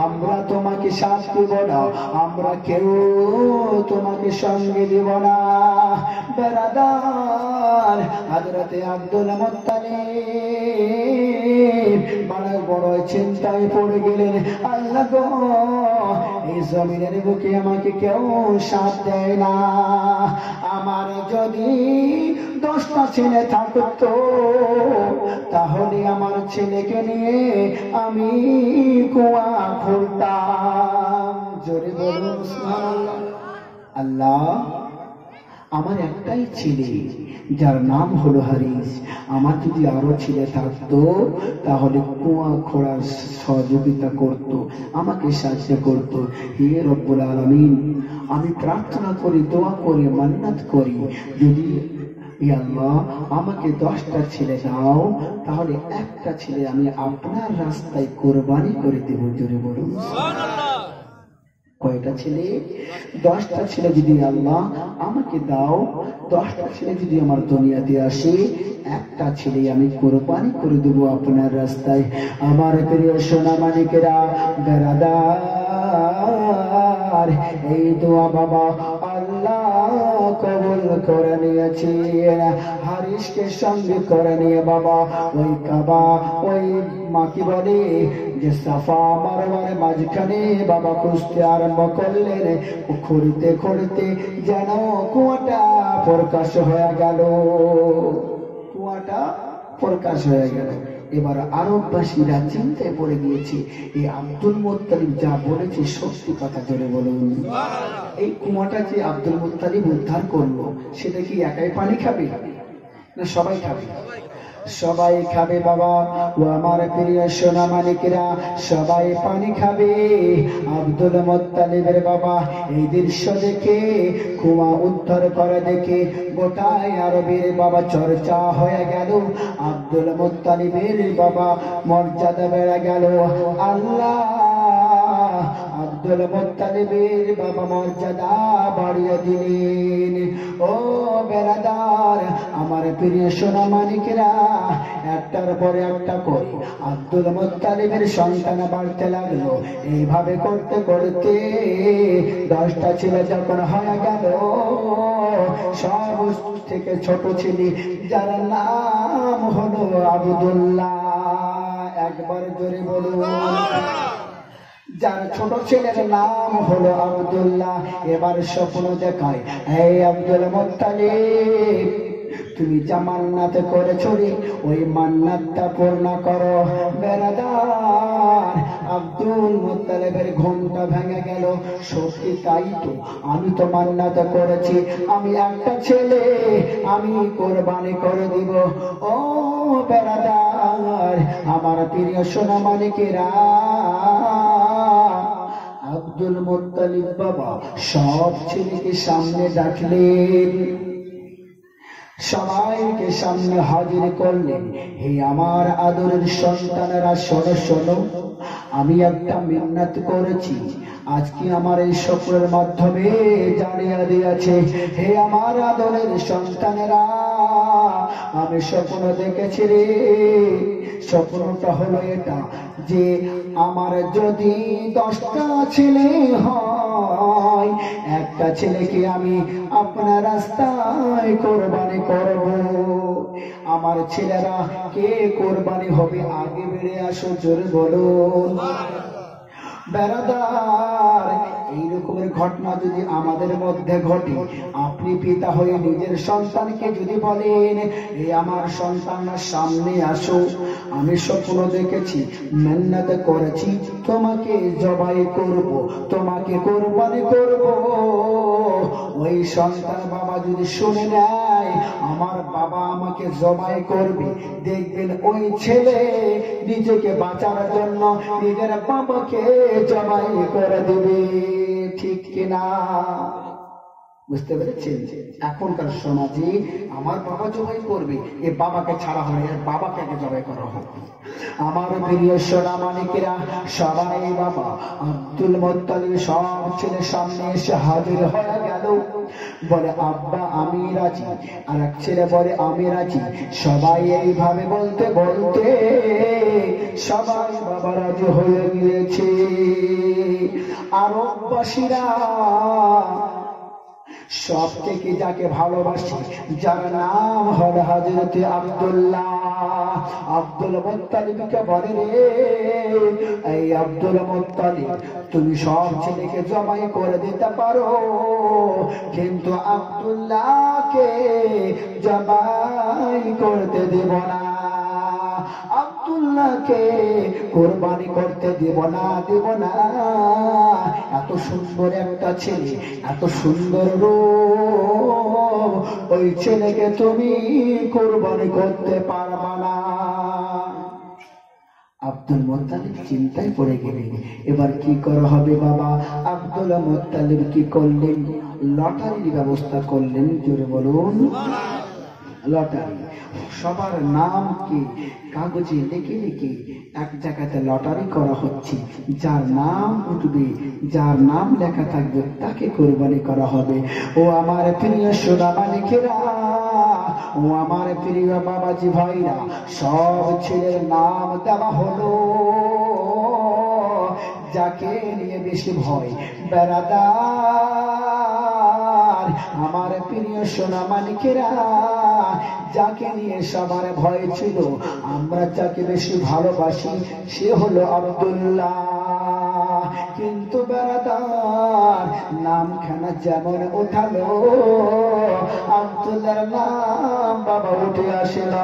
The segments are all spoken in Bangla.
আমরা তোমাকে সাথ দিব না, আমরা কেউ তোমাকে সঙ্গে দিব না। বেরাদার হযরতে আব্দুল মুত্তালিব বড় চিন্তায় পড়ে গেলেন, আল্লাহ গো, এই জমিনের বুকে আমাকে কেউ সাথ দেয় না। আমার যদি 10টা ছেলে থাকতো তাহলে আমার ছেলেকে নিয়ে আমি কুয়া খুঁড়তাম। জোরে বলুন সুবহানাল্লাহ। আল্লাহ, আমার একটাই ছেলে যার নাম হলো হারিস, আমার যদি আরো ছেলে থাকতো তাহলে কুয়া খোঁড়ার সহযোগিতা করত, আমাকে সাহায্য করত। হে রব্বুল আলামিন, আমি প্রার্থনা করি, দোয়া করি, মান্নাত করি, যদি আল্লাহ আমাকে 10টা ছেলে দাও তাহলে একটা ছেলে আমি আপনার রাস্তায় কোরবানি করে দেব। জোরে বলুন সুবহানাল্লাহ। কয়টা ছেলে? 10টা ছেলে যদি আল্লাহ আমাকে দাও, 10টা ছেলে যদি আমার দুনিয়াতে আসে, একটা ছেলে আমি কোরবানি করে দেব আপনার রাস্তায়। আমার প্রিয় সোনা মানিকেরা, বেরাদার, এই দোয়া বাবা আল্লাহ কবুল করে নিয়েছেন। হারিসকে সঙ্গে করে নিয়ে বাবা ওই কাবা, ওই মাকে বলে যে সাফা মারওয়ার মাঝখানে বাবা খুঁজতে আরম্ভ করলেন। খুঁড়তে খুঁড়তে যেন কুয়াটা প্রকাশ হয়ে গেল, কুয়াটা প্রকাশ হয়ে গেল। এবার আরববাসীরা চিন্তায় পড়ে গিয়েছে, এই আব্দুল মুত্তালিব যা বলেছে সত্যি কথা। ধরে বলুন, এই কুয়াটা যে আব্দুল মুত্তালিব উদ্ধার করলো, সেটা কি একাই পানি খাবে না সবাই খাবে? সবাই খাবে বাবা। ও আমার প্রিয় সোনা মানিকেরা, সবাই পানি খাবে। আব্দুল মুত্তালিবের বাবা এই দৃশ্য দেখে, কুয়া উদ্ধার করে দেখে গোটায় আরবের বাবা চর্চা হয়ে গেল। আব্দুল মুত্তালিবের বাবা মর্যাদা বেড়ে গেল। আল্লাহ আব্দুল মুত্তালিবের বাবা মর্যাদা বাড়িয়ে দিলেন। ও বেরাদার, আমার প্রিয় সোনা মানিকেরা, একটার পরে একটা করে আব্দুল মুত্তালিবের সন্তান বাড়তে লাগলো। এইভাবে করতে করতে 10টা ছেলে যখন হয়ে গেল, সব থেকে ছোট ছেলে যার নাম হলো আব্দুল্লাহ। একবার জোরে বলুন, যার ছোট ছেলের নাম হলো আব্দুল্লাহ। এবার স্বপ্ন দেখায়, এই আব্দুল মুত্তালিব, তুমি যা মান্নাত করেছো রে, ওই মান্নাতটা পূর্ণ করো। বেরাদার, আব্দুল মুত্তালিবের ঘুমটা ভেঙে গেল। সত্যি তাই তো, আমি তো মান্নাত করেছি, আমি একটা ছেলে আমি কোরবানি করে দিব। ও বেরাদার, আমার প্রিয় সোনা মানিকেরা, আব্দুল মুত্তালিব বাবা সব ছেলেকে সামনে ডাকলেন, সবাইকে সামনে হাজির করলেন। হে আমার আদরের সন্তানেরা, শোনো শোনো, আমি একটা মিন্নাত করেছি, আজকে আমার এই স্বপ্নের মাধ্যমে জানিয়ে দিয়েছে। হে আমার আদরের সন্তানেরা, আমি স্বপ্ন দেখেছি রে। স্বপ্নটা হলো এটা যে আমার যদি 10টা ছেলে হয়, একটা ছেলেকে আমি আপনার রাস্তায় কোরবানি করব। আমার ছেলেরা কে কোরবানি হবে আগে বেড়ে আসো, জোরে বলুন। বেরাদার, এই রকমের ঘটনা যদি আমাদের মধ্যে ঘটে, আপনি পিতা হয়ে নিজের সন্তানকে যদি বলেন, এই আমার সন্তানরা সামনে আসো, আমি স্বপ্ন দেখেছি, মেহনত করেছি, তোমাকে জবাই করব, তোমাকে কোরবানি করব। ওই সন্তান বাবা যদি শুনে নেয় আমার বাবা আমাকে জবাই করবে, দেখবেন ওই ছেলে নিজেকে বাঁচার জন্য নিজের বাবাকে জবাই করে দেবে। ঠিক কিনা? বুঝতে পেরেছেন? এখনকার সমাজে আমার বাবা জবাই করবে, এ বাবাকে ছাড়া হবে, এর বাবাকে আগে জবাই করা হবে। আমার প্রিয় সোনা মানিকেরা, সবাই বাবা আব্দুল মুত্তালিব সব ছেলে সামনে এসে হাজির হয়ে গেল। বলে আব্বা আমি রাজি, আর এক ছেলে বলে আমি রাজি। সবাই এইভাবে বলতে বলতে সবাই বাবা রাজি হয়ে গিয়েছে। আরববাসীরা সব থেকে যাকে ভালোবাসে, যার নাম হলো হযরতে আব্দুল্লাহ, আব্দুল মুত্তালিবকে বলে রে এই আব্দুল মুত্তালিব, তুমি সব ছেলেকে জবাই করে দিতে পারো, কিন্তু আব্দুল্লাহকে জবাই করতে দেব না, আব্দুল্লাহকে কোরবানি করতে দেব না, দেব না। এত সুন্দর একটা ছেলে, এত সুন্দর রূপ, ওই ছেলেকে তুমি কোরবানি করতে পারবা না। আব্দুল মুত্তালিব চিন্তায় পড়ে গেলেন, এবার কি করা হবে বাবা? আব্দুল মুত্তালিব কি করলেন? লটারির ব্যবস্থা করলেন। জোরে বলুন লটারি। সবার নাম কি কাগজে লিখে লিখে এক জায়গাতে লটারি করা হচ্ছে। যার নাম উঠবে, যার নাম লেখা থাকবে, তাকে কোরবানি করা হবে। ও আমার প্রিয় সোনা মালিকেরা, ও আমার প্রিয় বাবাজি ভাইরা, সব ছেলের নাম দেওয়া হলো। যাকে নিয়ে বেশি ভয় বেড়াদার, আমার প্রিয় সোনা মালিকেরা, যাকে নিয়ে সবার ভয় ছিল, আমরা যাকে বেশি ভালোবাসি, সে হলো আব্দুল্লাহ। কিন্তু বেড়াদার নামখানা যেমন ওঠালো, আব্দুল্লাহর নাম বাবা উঠে আসিল।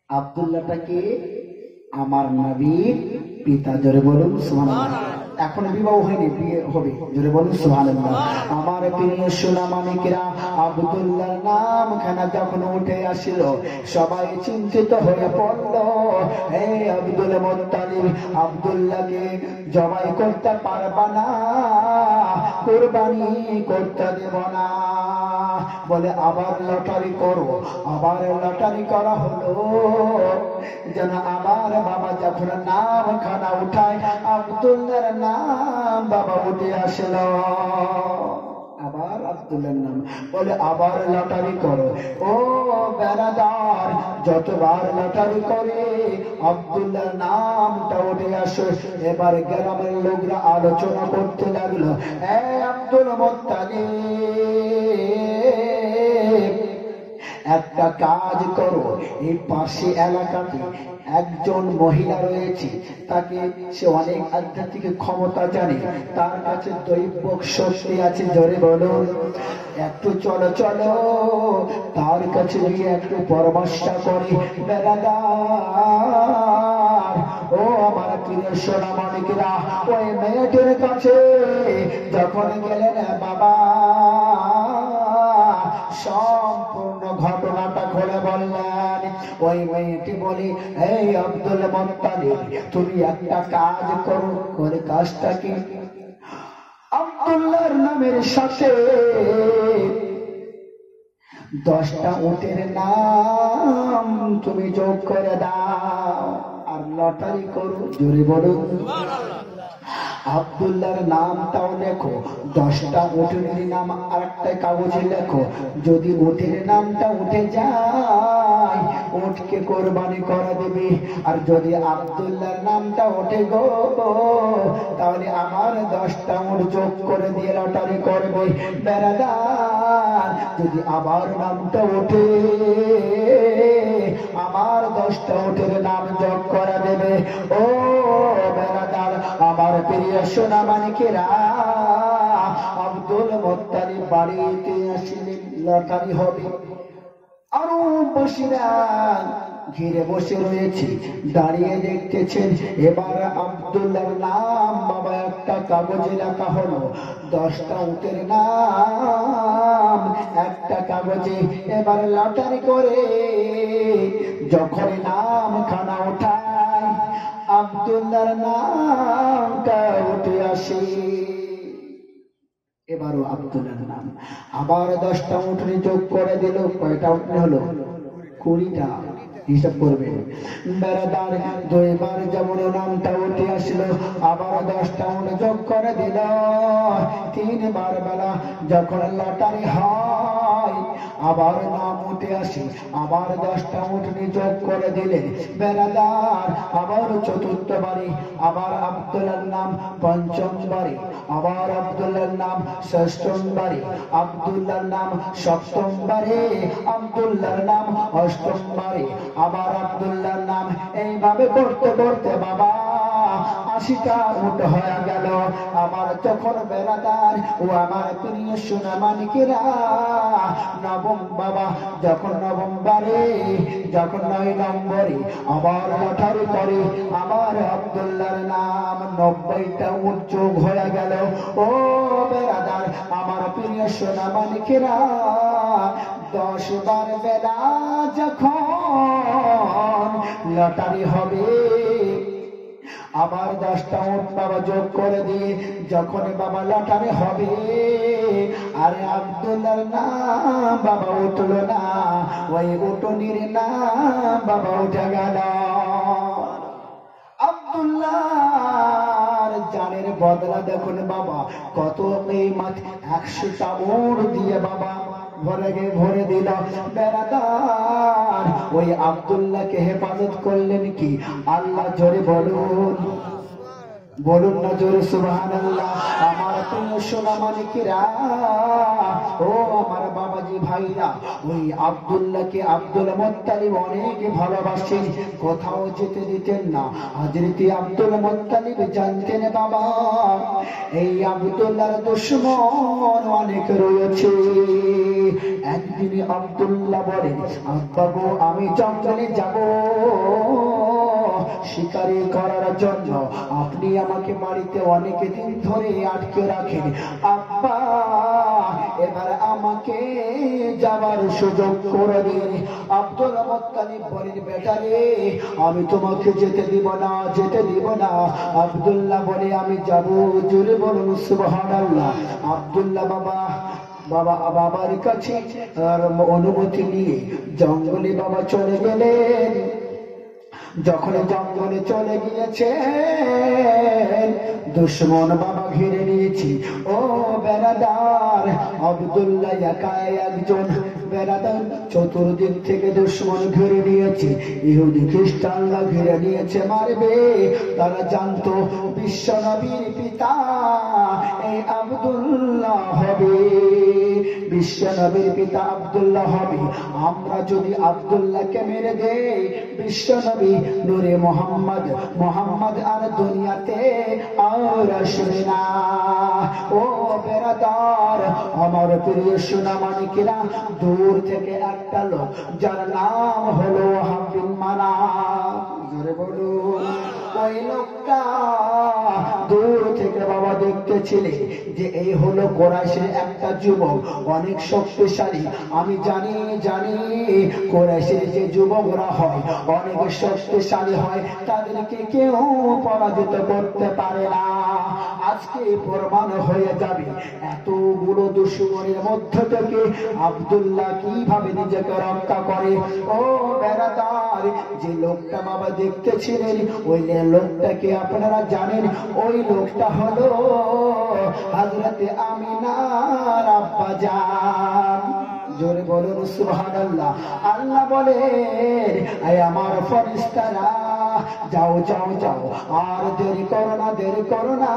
আব্দুল্লাহটাকে আমার নবীর পিতা। জোরে বলুন সুবহানাল্লাহ। এখন বিবাহ হয়নি, বিয়ে হবে। জোরে বলুন সুবহানাল্লাহ। আমার প্রিয় সোনা মানিকেরা, আব্দুল্লাহর নামখানা যখন উঠে আসিল, সবাই চিন্তিত হয়ে পড়ল। হে আব্দুল মুত্তালিব, আব্দুল্লাহকে জবাই করতে পারবা না, কোরবানি করতে দেব না। বলে আবার লটারি করো। আবার লটারি করা হলো, যেন আবার বাবা যখন নাম খানা উঠায়, আব্দুল্লাহর নাম বাবা উঠে আসল। আবার আব্দুল্লাহর নাম। বলে আবার লটারি করো। ও বেড়াদার, যতবার লটারি করে আব্দুল্লাহর নামটা উঠে আসে। এবার গ্রামের লোকরা আলোচনা করতে লাগলো, এ আব্দুল মুত্তালিব, একটা কাজ করো, এই পাশে এলাকাতে একজন মহিলা রয়েছে, তাকে সে অনেক আধ্যাত্মিক ক্ষমতা জানে, তার কাছে দৈব শক্তি আছে। জোরে বলুন, একটু চলো চলো তার কাছে গিয়ে একটু পরামর্শ করে। বেড়াদার, ও আমার প্রিয় সোনা মানিকেরা, ওই মেয়েটির কাছে যখন গেলেন বাবা, সম্পূর্ণ ঘটনাটা খুলে বললেন। ওই মেয়েটি বলি, এই আব্দুল মুত্তালিব, তুমি একটা কাজ করো। করে কাজটা কি? আব্দুল্লাহর নামের সাথে 10টা উটের নাম তুমি যোগ করে দাও, আর লটারি করো। জোরে বলুন আব্দুল্লাহর নামটাও লেখো, 10টা উটের নাম আর একটা কাগজে লেখো। যদি উটের নামটা উঠে যায়, উটকে কোরবানি করে দেবে। আর যদি আব্দুল্লাহর নামটা ওঠে গো, তাহলে আমার 10টা উট যোগ করে দিয়ে লটারি করবে। বেড়াদার, যদি আবার নামটা ওঠে, আমার 10টা উটের নাম যোগ করে দেবে। ও বেড়াদার, আমার প্রিয় সোনা মানিকেরা, আব্দুল মুত্তালিব বাড়িতে আসলেন, লটারি হবে। আরো বসিরা ঘিরে বসে রয়েছে, দাঁড়িয়ে দেখতেছেন। এবার আব্দুল্লাহর নাম বাবা একটা কাগজে লেখা হলো, 10টা উটের নাম একটা কাগজে। এবার লটারি করে যখন নাম খানা ওঠায়, আব্দুল্লাহর নামটা উঠে আসে। এবারও আব্দুল্লাহর নাম। আবার 10টা উটনি যোগ করে দিল। কয়টা উটনি হলো? 20টা। হিসাব করবে বেড়াদার। 2বার যেমন নামটা উঠে আসলো, আবার 10টা উট যোগ করে দিল। 3বার বেলা যখন লটারি হয়, আবার নাম উঠে আসে, আবার 10টা উটনি যোগ করে দিলে বেড়াদার। আবার 4র্থবারে আবার আব্দুল্লাহর নাম, 5মবারে আবার আব্দুল্লাহর নাম, 6মবারে আব্দুল্লাহর নাম, 7মবারে আব্দুল্লাহর নাম, 8মবারে আবার আব্দুল্লাহর নাম। এইভাবে করতে করতে বাবা 80টা উট হয়ে গেল। আমার তখন বেড়াদার ও আমার প্রিয় সোনা মানিকেরা, নবম বাবা যখন নবমবারে, যখন 9 নম্বরে আবার লটারি করে, আবার আব্দুল্লাহর নাম 90টা উট যোগ হয়ে গেল। ও বেড়াদার আমার প্রিয় সোনা মানিকেরা, 10বার বেলা যখন লটারি হবে, আবার 10টা উট বাবা যোগ করে দিয়ে যখন বাবা লটারি হবে, আরে আব্দুল্লাহর নাম বাবা উঠলো না, ওই উটনির নাম বাবা উঠে গেল। আব্দুল্লাহর জানের বদলা দেখুন বাবা কত কিমত। 100টা উট দিয়ে বাবা ভরে দিল। বেড়াদার ওই আব্দুল্লাহকে হেফাজত করলেন কি আল্লাহ? জোরে বলুন, বলুন না জোরে সুবহানাল্লাহ। আমার প্রিয় সোনা মানিকেরা, ও আমার বাবাজি ভাইরা, ওই আব্দুল্লাহকে আব্দুল মুত্তালিব অনেক ভালোবাসেন, কোথাও যেতে দিতেন না। হযরত আব্দুল মুত্তালিব জানতেন বাবা এই আব্দুল্লাহর দুশমন অনেক রয়েছে। একদিন আব্দুল্লাহ বলেন, আব্বা গো আমি জঙ্গলে যাব শিকারি করার জন্য, আপনি আমাকে বাড়িতে অনেক দিন ধরে আটকে রাখেন। আব্বা এবার আমাকে যাবার সুযোগ করে দিন। আব্দুল মুত্তালিব বলেন, বেটা রে আমি তোমাকে যেতে দিব না, যেতে দিব না। আব্দুল্লাহ বলে, আমি যাব। জোরে বলুন সুবহানাল্লাহ। আব্দুল্লাহ বাবার কাছে অনুমতি নিয়ে জঙ্গলে বাবা চলে গেলেন। যখন জঙ্গলে চলে গিয়েছে, দুশমন বাবা ঘিরে নিয়েছি। ও বেড়াদার আব্দুল্লাহ একাই একজন। বেড়াদার চতুর্দিক থেকে দুশমন ঘিরে নিয়েছে, ইহুদি খ্রিস্টানরা ঘিরে নিয়েছে, মারবে। তারা জানতো বিশ্ব নবীর পিতা এই আব্দুল্লাহ হবে, বিশ্ব নবীর পিতা আব্দুল্লাহ হবে। আমরা যদি আব্দুল্লাহকে মেরে দেই, বিশ্ব নবী নূরে মোহাম্মদ আর দুনিয়াতে আর আসবে না। ও বেরাদার আমার প্রিয় সোনা মানিকেরা, দূর থেকে একটা লোক যার নাম হলো হাবিব মানা, জোরে বলুন। ওই লোকটা দূর থেকে বাবা দেখতেছিলে যে এই হলো কুরাইশের একটা যুবক, অনেক শক্তিশালী। আমি জানি কুরাইশের যে যুবকরা হয় অনেক শক্তিশালী হয়, তাদেরকে কেউ পরাজিত করতে পারে না। আজকে প্রমাণ হয়ে যাবে এতগুলো দুশমনের মধ্য থেকে আব্দুল্লাহ কিভাবে নিজেকে রক্ষা করে। ও বেরাদার যে লোকটা বাবা দেখতেছিলেন, ওই লোকটাকে আপনারা জানেন, ওই লোকটা হলো হযরতে আমিনার আব্বা জান। জোরে বলুন সুবহানাল্লাহ। আল্লাহ বলেন, আয় আমার ফেরেশতারা যাও যাও যাও, আর দেরি করো না।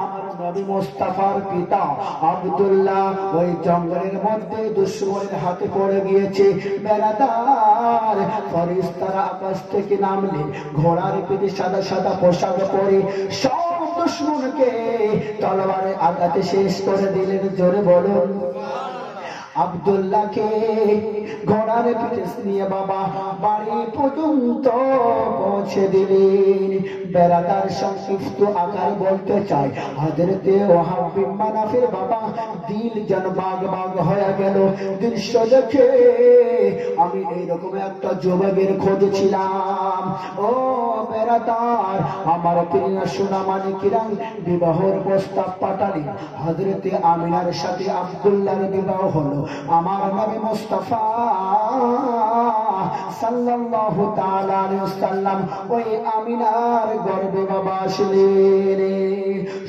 আমার নবী মুস্তাফার পিতা আব্দুল্লাহ ওই জঙ্গলের মধ্যে দুশমনের হাতে পড়ে গিয়েছে। বেরাদার ফেরেশতারা আকাশ থেকে নামলেন, ঘোড়ার পিঠে সাদা সাদা পোশাক পরে সব দুশমনকে তলোয়ারে আঘাতে শেষ করে দিলেন। জোরে বলুন। আব্দুল্লাহকে ঘোড়ার পিঠে নিয়ে বাবা বাড়ি পর্যন্ত পৌঁছে দিলেন। বেরাদার সংক্ষিপ্ত আকারে বলতে চাই, হযরতে ওয়াহাব বিন মানাফের বাবা দিল যেন বাগ বাগ হয়ে গেল। দৃশ্য দেখে আমি এইরকম একটা যুবকের খোঁজে ছিলাম। ও বেরাদার, আমার প্রিয় সোনামানি কিরাম বিবাহের প্রস্তাব পাঠালেন। হযরতে আমিনার সাথে আব্দুল্লাহর বিবাহ হলো। আমার নবী মুস্তাফা সাল্লাল্লাহু তাআলা আলাইহি ওয়াসাল্লাম ওই আমিনার গর্ভে বাবা আসলেন।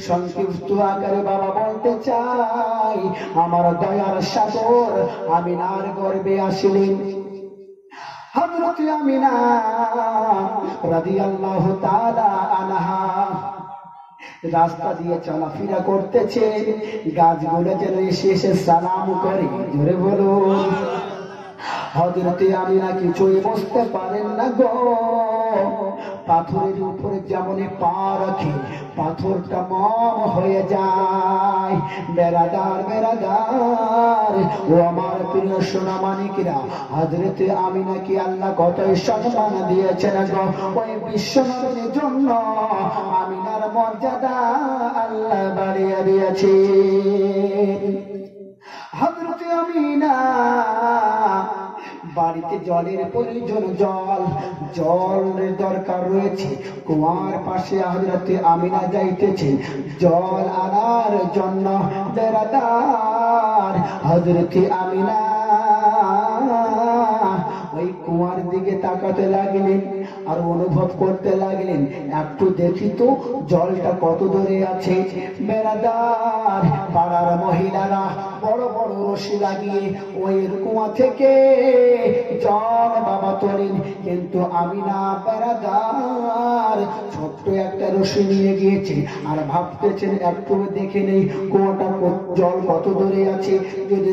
সংক্ষিপ্ত আকারে বাবা বলতে চাই, আমার দয়ার সাগর আমিনার গর্ভে আসলেন। হযরত আমিনা রাদিয়াল্লাহু তাআলা আনহা রাস্তা দিয়ে চলাফেরা করতেছে, গাছগুলো যেন এসে এসে সালাম করে। জোরে বলুন। হযরতে আমিনা কিছুই বুঝতে পারেন না গো। পাথরের উপরে যেমন পা রাখে পাথরটা মম হয়ে যায়। বেরাদার বেরাদার, ও আমার প্রিয় সোনামানিকেরা, হযরতে আমিনাকে আল্লাহ কতই সম্মান দিয়েছেন গো। ওই বিশ্বনবীর জন্য আমিনার মর্যাদা আল্লাহ বাড়িয়ে দিয়েছে। হযরতে আমিনা বাড়িতে জলের প্রয়োজন, জলের দরকার রয়েছে। কুয়ার পাশে হযরতে আমিনা যাইতেছে জল আনার জন্য। বেরাদার, হযরতে আমিনা ওই কুয়ার দিকে তাকাতে লাগলেন আর অনুভব করতে লাগলেন, একটু দেখি তো জলটা কত দূরে আছে। বেরাদার, পাড়ার মহিলারা বড় বড় রশি লাগিয়ে ওই কুয়া থেকে জল বাবা তোলেন, কিন্তু আমিনা বেরাদার ছোট্ট একটা রশি নিয়ে গিয়েছে আর ভাবতেছেন একটু দেখে নেই কুয়াটা জল কত দূরে আছে, যদি